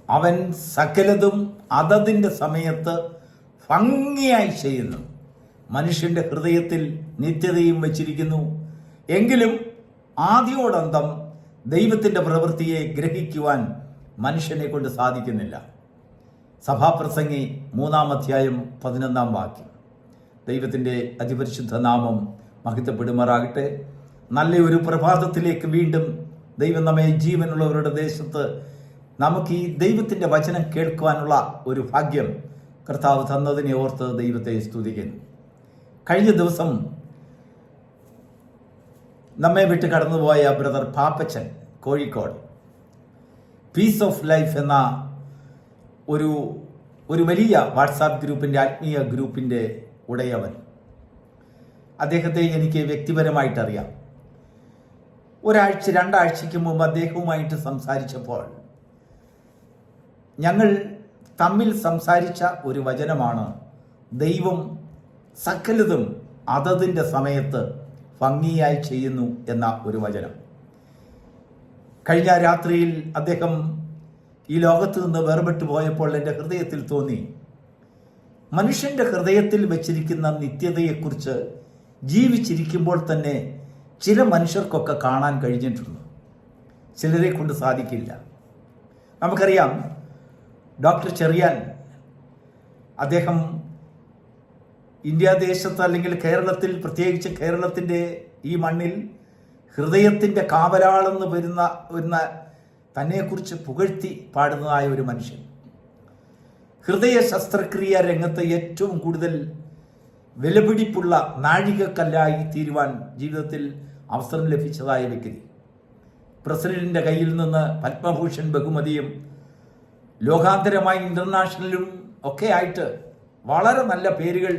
അവൻ സകലതും അതതിൻ്റെ സമയത്ത് ഭംഗിയായി ചെയ്യുന്നു. മനുഷ്യൻ്റെ ഹൃദയത്തിൽ നിത്യതയും വച്ചിരിക്കുന്നു. എങ്കിലും ആദ്യോടന്തം ദൈവത്തിൻ്റെ പ്രവൃത്തിയെ ഗ്രഹിക്കുവാൻ മനുഷ്യനെ കൊണ്ട് സാധിക്കുന്നില്ല. സഭാപ്രസംഗി 3-ാം അധ്യായം 11-ാം വാക്യം. ദൈവത്തിൻ്റെ അതിപരിശുദ്ധ നാമം മഹിതപ്പെടുമാറാകട്ടെ. നല്ലൊരു പ്രഭാതത്തിലേക്ക് വീണ്ടും ദൈവം നമ്മെ ജീവനുള്ളവരുടെ ദേശത്ത് നമുക്ക് ഈ ദൈവത്തിൻ്റെ വചനം കേൾക്കുവാനുള്ള ഒരു ഭാഗ്യം കർത്താവ് തന്നതിനെ ഓർത്ത് ദൈവത്തെ സ്തുതിക്കുന്നു. കഴിഞ്ഞ ദിവസം നമ്മെ വിട്ട് കടന്നുപോയ brother Pappachan Kozhikode peace of life എന്ന ഒരു വലിയ വാട്സാപ്പ് ഗ്രൂപ്പിൻ്റെ ആത്മീയ ഗ്രൂപ്പിൻ്റെ ഉടയവൻ. അദ്ദേഹത്തെ എനിക്ക് വ്യക്തിപരമായിട്ടറിയാം. 2 മുമ്പ് അദ്ദേഹവുമായിട്ട് സംസാരിച്ചപ്പോൾ ഞങ്ങൾ തമ്മിൽ സംസാരിച്ച ഒരു വചനമാണ് ദൈവം സകലതും അതതിൻ്റെ സമയത്ത് ഭംഗിയായി ചെയ്യുന്നു എന്ന ഒരു വചനം. കഴിഞ്ഞ രാത്രിയിൽ അദ്ദേഹം ഈ ലോകത്ത് നിന്ന് വേർപെട്ടു പോയപ്പോൾ എൻ്റെ ഹൃദയത്തിൽ തോന്നി, മനുഷ്യൻ്റെ ഹൃദയത്തിൽ വച്ചിരിക്കുന്ന നിത്യതയെക്കുറിച്ച് ജീവിച്ചിരിക്കുമ്പോൾ തന്നെ ചില മനുഷ്യർക്കൊക്കെ കാണാൻ കഴിഞ്ഞിട്ടുണ്ട്, ചിലരെ കൊണ്ട് സാധിക്കില്ല. നമുക്കറിയാം, ഡോക്ടർ ചെറിയാൻ അദ്ദേഹം ഇന്ത്യ ദേശത്ത് അല്ലെങ്കിൽ കേരളത്തിൽ, പ്രത്യേകിച്ച് കേരളത്തിൻ്റെ ഈ മണ്ണിൽ ഹൃദയത്തിൻ്റെ കാവലാളെന്ന് വരുന്ന തന്നെക്കുറിച്ച് പുകഴ്ത്തി പാടുന്നതായ ഒരു മനുഷ്യൻ. ഹൃദയ ശസ്ത്രക്രിയ രംഗത്ത് ഏറ്റവും കൂടുതൽ വിലപിടിപ്പുള്ള നാഴികക്കല്ലായി തീരുവാൻ ജീവിതത്തിൽ അവസരം ലഭിച്ചതായ വ്യക്തി. പ്രസിഡന്റിൻ്റെ കയ്യിൽ നിന്ന് പത്മഭൂഷൺ ബഹുമതിയും ലോകാന്തരമായി ഇന്റർനാഷണലും ഒക്കെ ആയിട്ട് വളരെ നല്ല പേരുകൾ,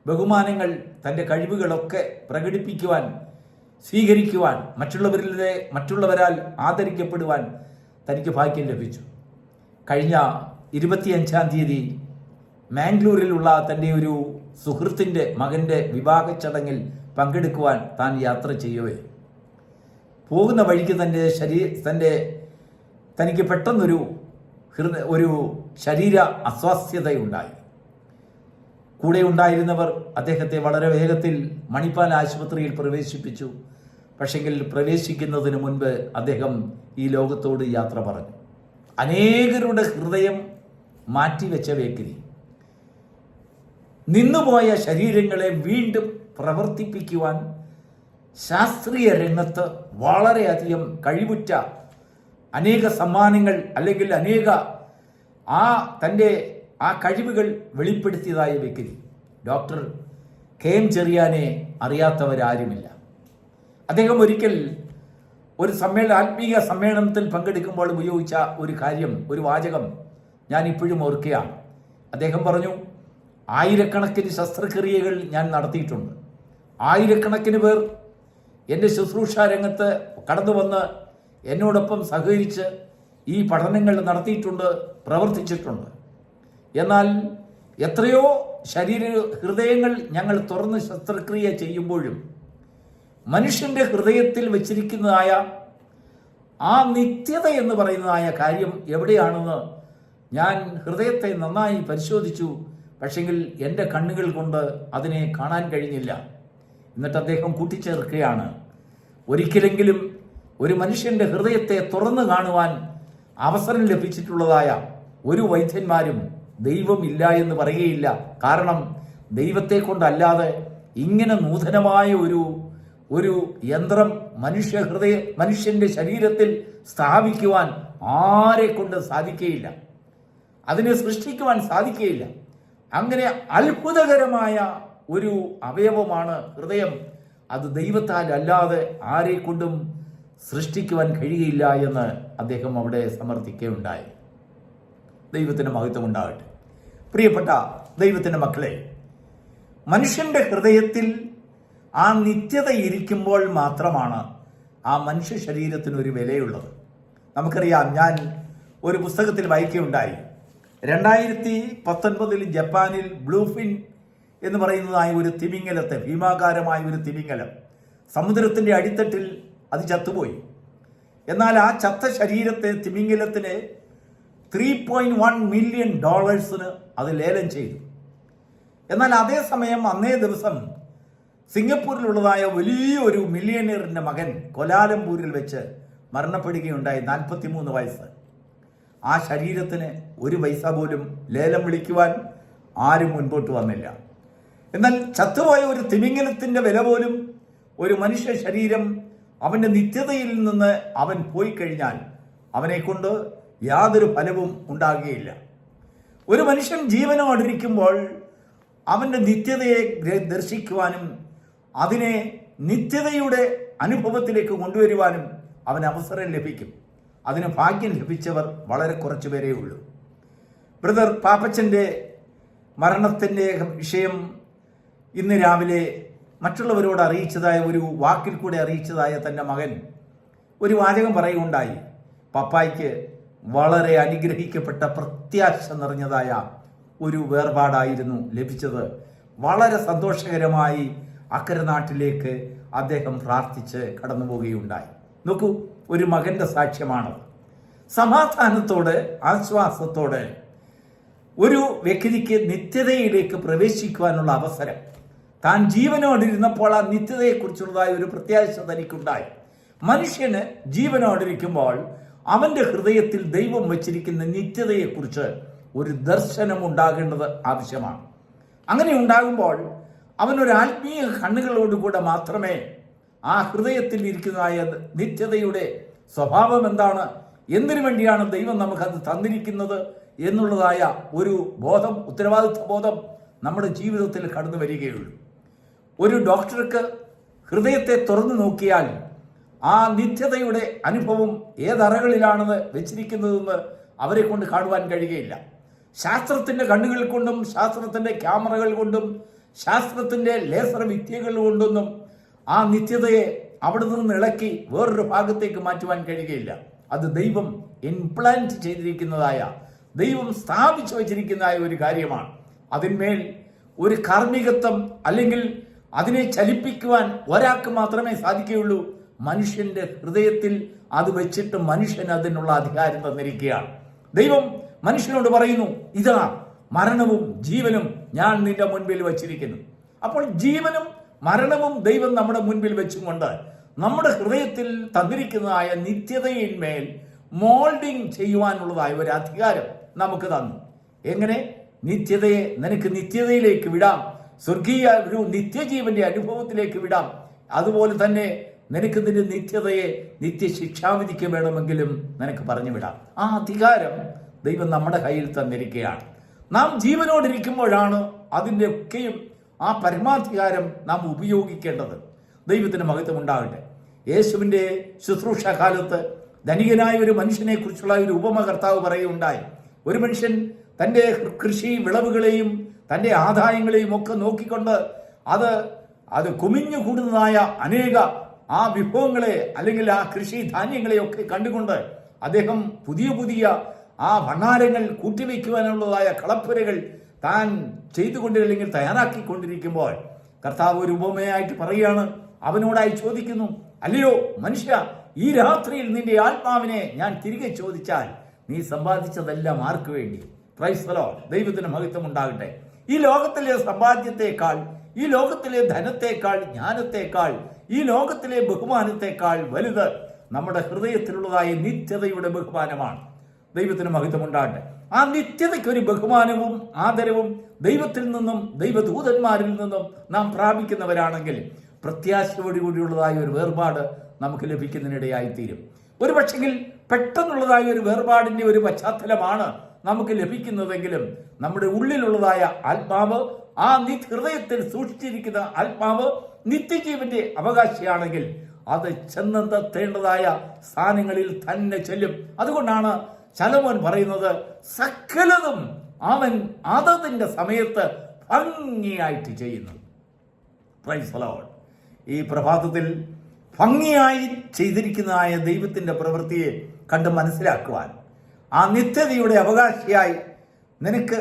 ബഹുമാനങ്ങൾ, തൻ്റെ കഴിവുകളൊക്കെ പ്രകടിപ്പിക്കുവാൻ, സ്വീകരിക്കുവാൻ, മറ്റുള്ളവരാൽ ആദരിക്കപ്പെടുവാൻ തനിക്ക് ഭാഗ്യം ലഭിച്ചു. കഴിഞ്ഞ 25-ാം തീയതി മാംഗ്ലൂരിലുള്ള തൻ്റെ ഒരു സുഹൃത്തിൻ്റെ മകൻ്റെ വിവാഹ ചടങ്ങിൽ പങ്കെടുക്കുവാൻ താൻ യാത്ര ചെയ്യവേ പോകുന്ന വഴിക്ക് തനിക്ക് പെട്ടെന്നൊരു ശരീര അസ്വാസ്ഥ്യതയുണ്ടായി. കൂടെ ഉണ്ടായിരുന്നവർ അദ്ദേഹത്തെ വളരെ വേഗത്തിൽ മണിപ്പാൽ ആശുപത്രിയിൽ പ്രവേശിപ്പിച്ചു. പക്ഷെങ്കിൽ പ്രവേശിക്കുന്നതിന് മുൻപ് അദ്ദേഹം ഈ ലോകത്തോട് യാത്ര പറഞ്ഞു. അനേകരുടെ ഹൃദയം മാറ്റിവെച്ച വ്യക്തി, നിന്നുപോയ ശരീരങ്ങളെ വീണ്ടും പ്രവർത്തിപ്പിക്കുവാൻ ശാസ്ത്രീയ രംഗത്ത് വളരെയധികം കഴിവുറ്റ അനേക സമ്മാനങ്ങൾ അല്ലെങ്കിൽ തൻ്റെ കഴിവുകൾ വെളിപ്പെടുത്തിയതായ വ്യക്തി. Doctor KM ചെറിയാനെ അറിയാത്തവരാരുമില്ല. അദ്ദേഹം ഒരിക്കൽ ഒരു ആത്മീയ സമ്മേളനത്തിൽ പങ്കെടുക്കുമ്പോൾ ഉപയോഗിച്ച ഒരു വാചകം ഞാൻ ഇപ്പോഴും ഓർക്കുകയാണ്. അദ്ദേഹം പറഞ്ഞു, 1000കണക്കിന് ശസ്ത്രക്രിയകൾ ഞാൻ നടത്തിയിട്ടുണ്ട്. 1000കണക്കിന് പേർ എൻ്റെ ശുശ്രൂഷ രംഗത്ത് കടന്നു വന്ന് എന്നോടൊപ്പം സഹകരിച്ച് ഈ പഠനങ്ങൾ നടത്തിയിട്ടുണ്ട്, പ്രവർത്തിച്ചിട്ടുണ്ട്. എന്നാൽ എത്രയോ ഹൃദയങ്ങൾ ഞങ്ങൾ തുറന്ന് ശസ്ത്രക്രിയ ചെയ്യുമ്പോഴും മനുഷ്യൻ്റെ ഹൃദയത്തിൽ വച്ചിരിക്കുന്നതായ ആ നിത്യത എന്ന് പറയുന്നതായ കാര്യം എവിടെയാണെന്ന് ഞാൻ ഹൃദയത്തെ നന്നായി പരിശോധിച്ചു. പക്ഷെങ്കിൽ എൻ്റെ കണ്ണുകൾ കൊണ്ട് അതിനെ കാണാൻ കഴിഞ്ഞില്ല. എന്നിട്ട് അദ്ദേഹം കൂട്ടിച്ചേർക്കുകയാണ്, ഒരിക്കലെങ്കിലും ഒരു മനുഷ്യൻ്റെ ഹൃദയത്തെ തുറന്നു കാണുവാൻ അവസരം ലഭിച്ചിട്ടുള്ളതായ ഒരു വൈദ്യന്മാരും ദൈവമില്ല എന്ന് പറയുകയില്ല. കാരണം ദൈവത്തെ കൊണ്ടല്ലാതെ ഇങ്ങനെ നൂതനമായ ഒരു യന്ത്രം മനുഷ്യന്റെ ശരീരത്തിൽ സ്ഥാപിക്കുവാൻ ആരെ കൊണ്ട് സാധിക്കുകയില്ല, അതിനെ സൃഷ്ടിക്കുവാൻ സാധിക്കുകയില്ല. അങ്ങനെ അത്ഭുതകരമായ ഒരു അവയവമാണ് ഹൃദയം. അത് ദൈവത്താൽ അല്ലാതെ ആരെ കൊണ്ടും സൃഷ്ടിക്കുവാൻ കഴിയുകയില്ല എന്ന് അദ്ദേഹം അവിടെ സമർത്ഥിക്കുകയുണ്ടായി. ദൈവത്തിന് മഹത്വം ഉണ്ടാകട്ടെ. പ്രിയപ്പെട്ട ദൈവത്തിൻ്റെ മക്കളെ, മനുഷ്യന്റെ ഹൃദയത്തിൽ ആ നിത്യത ഇരിക്കുമ്പോൾ മാത്രമാണ് ആ മനുഷ്യ ശരീരത്തിനൊരു വിലയുള്ളത്. നമുക്കറിയാം, ഞാൻ ഒരു പുസ്തകത്തിൽ വായിക്കുകയുണ്ടായി, 2019 ജപ്പാനിൽ ബ്ലൂഫിൻ എന്ന് പറയുന്നതായ ഒരു തിമിംഗലത്തെ, ഭീമാകാരമായ ഒരു തിമിംഗലം സമുദ്രത്തിൻ്റെ അടിത്തട്ടിൽ അത് ചത്തുപോയി. എന്നാൽ ആ ചത്ത ശരീരത്തെ തിമിംഗലത്തിന് $3.1 മില്യൺ അത് ലേലം ചെയ്തു. എന്നാൽ അതേസമയം അന്നേ ദിവസം സിംഗപ്പൂരിലുള്ളതായ വലിയൊരു മില്യണിയറിൻ്റെ മകൻ കൊലാലംപൂരിൽ വെച്ച് മരണപ്പെടുകയുണ്ടായി. 43 വയസ്സ്. ആ ശരീരത്തിന് ഒരു പൈസ പോലും ലേലം വിളിക്കുവാൻ ആരും മുൻപോട്ട് വന്നില്ല. എന്നാൽ ചത്തുപോയ ഒരു തിമിംഗലത്തിൻ്റെ വില പോലും ഒരു മനുഷ്യ ശരീരം അവൻ്റെ നിത്യതയിൽ നിന്ന് അവൻ പോയി കഴിഞ്ഞാൽ അവനെ കൊണ്ട് യാതൊരു ഫലവും ഉണ്ടാകുകയില്ല. ഒരു മനുഷ്യൻ ജീവനോടിരിക്കുമ്പോൾ അവൻ്റെ നിത്യതയെ ദർശിക്കുവാനും അതിനെ നിത്യതയുടെ അനുഭവത്തിലേക്ക് കൊണ്ടുവരുവാനും അവന് അവസരം ലഭിക്കും. അതിന് ഭാഗ്യം ലഭിച്ചവർ വളരെ കുറച്ചു പേരേ ഉള്ളൂ. ബ്രദർ പാപ്പച്ചൻ്റെ മരണത്തിൻ്റെ വിഷയം ഇന്ന് രാവിലെ മറ്റുള്ളവരോട് അറിയിച്ചതായ ഒരു വാക്കിൽ കൂടെ അറിയിച്ചതായ തൻ്റെ മകൻ ഒരു വാചകം പറയുകയുണ്ടായി. പപ്പായ്ക്ക് വളരെ അനുഗ്രഹിക്കപ്പെട്ട പ്രത്യാശ നിറഞ്ഞതായ ഒരു വേർപാടായിരുന്നു ലഭിച്ചത്. വളരെ സന്തോഷകരമായി അക്കരെ നാട്ടിലേക്ക് അദ്ദേഹം പ്രാർത്ഥിച്ച് കടന്നു പോവുകയുണ്ടായി. നോക്കൂ, ഒരു മകൻ്റെ സാക്ഷ്യമാണത്. സമാധാനത്തോടെ ആശ്വാസത്തോടെ ഒരു വ്യക്തിക്ക് നിത്യതയിലേക്ക് പ്രവേശിക്കുവാനുള്ള അവസരം താൻ ജീവനോടിരുന്നപ്പോൾ ആ നിത്യതയെക്കുറിച്ചുള്ളതായ ഒരു പ്രത്യാശ തനിക്കുണ്ടായി. മനുഷ്യന് ജീവനോടിരിക്കുമ്പോൾ അവൻ്റെ ഹൃദയത്തിൽ ദൈവം വച്ചിരിക്കുന്ന നിത്യതയെക്കുറിച്ച് ഒരു ദർശനം ഉണ്ടാകേണ്ടത് ആവശ്യമാണ്. അങ്ങനെ ഉണ്ടാകുമ്പോൾ അവനൊരു ആത്മീയ കണ്ണുകളോടുകൂടെ മാത്രമേ ആ ഹൃദയത്തിൽ ഇരിക്കുന്നതായ നിത്യതയുടെ സ്വഭാവം എന്താണ്, എന്തിനു വേണ്ടിയാണ് ദൈവം നമുക്കത് തന്നിരിക്കുന്നത് എന്നുള്ളതായ ഒരു ബോധം, ഉത്തരവാദിത്വ ബോധം നമ്മുടെ ജീവിതത്തിൽ കടന്നു വരികയുള്ളൂ. ഒരു ഡോക്ടർക്ക് ഹൃദയത്തെ തുറന്നു നോക്കിയാൽ ആ നിത്യതയുടെ അനുഭവം ഏതറകളിലാണെന്ന് വെച്ചിരിക്കുന്നതെന്ന് അവരെ കൊണ്ട് കാണുവാൻ കഴിയുകയില്ല. ശാസ്ത്രത്തിൻ്റെ കണ്ണുകൾ കൊണ്ടും ശാസ്ത്രത്തിൻ്റെ ക്യാമറകൾ കൊണ്ടും ശാസ്ത്രത്തിൻ്റെ ലേസർ വിദ്യകൾ കൊണ്ടൊന്നും ആ നിത്യതയെ അവിടെ നിന്ന് ഇളക്കി വേറൊരു ഭാഗത്തേക്ക് മാറ്റുവാൻ കഴിയുകയില്ല. അത് ദൈവം ഇംപ്ലാന്റ് ചെയ്തിരിക്കുന്നതായ, ദൈവം സ്ഥാപിച്ചു വച്ചിരിക്കുന്നതായ ഒരു കാര്യമാണ്. അതിന്മേൽ ഒരു കാർമ്മികത്വം അല്ലെങ്കിൽ അതിനെ ചലിപ്പിക്കുവാൻ ഒരാൾക്ക് മാത്രമേ സാധിക്കുകയുള്ളൂ. മനുഷ്യന്റെ ഹൃദയത്തിൽ അത് വെച്ചിട്ട് മനുഷ്യൻ അതിനുള്ള അധികാരം തന്നിരിക്കുകയാണ്. ദൈവം മനുഷ്യനോട് പറയുന്നു, ഇതാ മരണവും ജീവനും ഞാൻ നിന്റെ മുൻപിൽ വച്ചിരിക്കുന്നു. അപ്പോൾ ജീവനും മരണവും ദൈവം നമ്മുടെ മുൻപിൽ വെച്ചുകൊണ്ട് നമ്മുടെ ഹൃദയത്തിൽ തന്നിരിക്കുന്നതായ നിത്യതയിന്മേൽ മോൾഡിങ് ചെയ്യുവാനുള്ളതായ ഒരു അധികാരം നമുക്ക് തന്നു. എങ്ങനെ? നിത്യതയെ നിനക്ക് നിത്യതയിലേക്ക് വിടാം, സ്വർഗീയ ഒരു നിത്യജീവന്റെ അനുഭവത്തിലേക്ക് വിടാം. അതുപോലെ തന്നെ നിനക്ക് നിന്റെ നിത്യതയെ നിത്യശിക്ഷാവിധിക്ക് വേണമെങ്കിലും നിനക്ക് പറഞ്ഞു വിടാം. ആ അധികാരം ദൈവം നമ്മുടെ കയ്യിൽ തന്നിരിക്കുകയാണ്. നാം ജീവനോടിരിക്കുമ്പോഴാണ് അതിൻ്റെ ഒക്കെയും ആ പരമാധികാരം നാം ഉപയോഗിക്കേണ്ടത്. ദൈവത്തിന് മഹത്വം ഉണ്ടാകട്ടെ. യേശുവിൻ്റെ ശുശ്രൂഷ കാലത്ത് ധനികനായ ഒരു മനുഷ്യനെ കുറിച്ചുള്ള ഒരു ഉപമ കർത്താവ് പറയുകയുണ്ടായി. ഒരു മനുഷ്യൻ തൻ്റെ കൃഷി വിളവുകളെയും തൻ്റെ ആദായങ്ങളെയും ഒക്കെ നോക്കിക്കൊണ്ട് അത് കുമിഞ്ഞു കൂടുന്നതായ അനേക ആ വിഭവങ്ങളെ അല്ലെങ്കിൽ ആ കൃഷി ധാന്യങ്ങളെയൊക്കെ കണ്ടുകൊണ്ട് അദ്ദേഹം പുതിയ പുതിയ ആ ഭണ്ഡാരങ്ങൾ കൂട്ടിവെക്കുവാനുള്ളതായ കളപ്പുരകൾ താൻ ചെയ്തുകൊണ്ടില്ലെങ്കിൽ തയ്യാറാക്കിക്കൊണ്ടിരിക്കുമ്പോൾ കർത്താവ് ഒരു ഉപമയായിട്ട് പറയുകയാണ്. അവനോടായി ചോദിക്കുന്നു, അല്ലയോ മനുഷ്യ, ഈ രാത്രിയിൽ നിന്റെ ആത്മാവിനെ ഞാൻ തിരികെ ചോദിച്ചാൽ നീ സമ്പാദിച്ചതെല്ലാം ആർക്ക് വേണ്ടി? Praise the Lord. ദൈവത്തിന് മഹത്വം ഉണ്ടാകട്ടെ. ഈ ലോകത്തിലെ സമ്പാദ്യത്തെക്കാൾ, ഈ ലോകത്തിലെ ധനത്തെക്കാൾ, ജ്ഞാനത്തെക്കാൾ, ഈ ലോകത്തിലെ ബഹുമാനത്തെക്കാൾ വലുത് നമ്മുടെ ഹൃദയത്തിലുള്ളതായ നിത്യതയുടെ ബഹുമാനമാണ്. ദൈവത്തിന് മഹത്വം ഉണ്ടാകട്ടെ. ആ നിത്യതയ്ക്കൊരു ബഹുമാനവും ആദരവും ദൈവത്തിൽ നിന്നും ദൈവദൂതന്മാരിൽ നിന്നും നാം പ്രാപിക്കുന്നവരാണെങ്കിൽ പ്രത്യാശയോടുകൂടിയുള്ളതായ ഒരു വേർപാട് നമുക്ക് ലഭിക്കുന്നതിനിടയായിത്തീരും. ഒരു പക്ഷെങ്കിൽ പെട്ടെന്നുള്ളതായ ഒരു വേർപാടിന്റെ ഒരു പശ്ചാത്തലമാണ് നമുക്ക് ലഭിക്കുന്നതെങ്കിലും നമ്മുടെ ഉള്ളിലുള്ളതായ ആത്മാവ്, ആ ഹൃദയത്തിൽ സൂക്ഷിച്ചിരിക്കുന്ന ആത്മാവ് നിത്യജീവന്റെ അവകാശിയാണെങ്കിൽ അത് ചെന്നെത്തേണ്ടതായ സ്ഥാനങ്ങളിൽ തന്നെ ചെല്ലും. അതുകൊണ്ടാണ് ശലോമോൻ പറയുന്നത്, സകലതും അവൻ അതതിന്റെ സമയത്ത് ഭംഗിയായിട്ട് ചെയ്യുന്നു. Praise the Lord. ഈ പ്രഭാതത്തിൽ ഭംഗിയായി ചെയ്തിരിക്കുന്നതായ ദൈവത്തിന്റെ പ്രവൃത്തിയെ കണ്ട് മനസ്സിലാക്കുവാൻ, ആ നിത്യതയുടെ അവകാശിയായി നിനക്ക്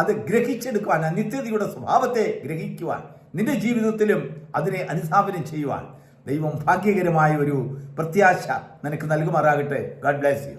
അത് ഗ്രഹിച്ചെടുക്കുവാൻ, ആ നിത്യതയുടെ സ്വഭാവത്തെ ഗ്രഹിക്കുവാൻ, നിന്റെ ജീവിതത്തിലും അതിനെ അനുധാവനം ചെയ്യുവാൻ ദൈവം ഭാഗ്യകരമായ ഒരു പ്രത്യാശ നിനക്ക് നൽകുമാറാകട്ടെ. God bless you.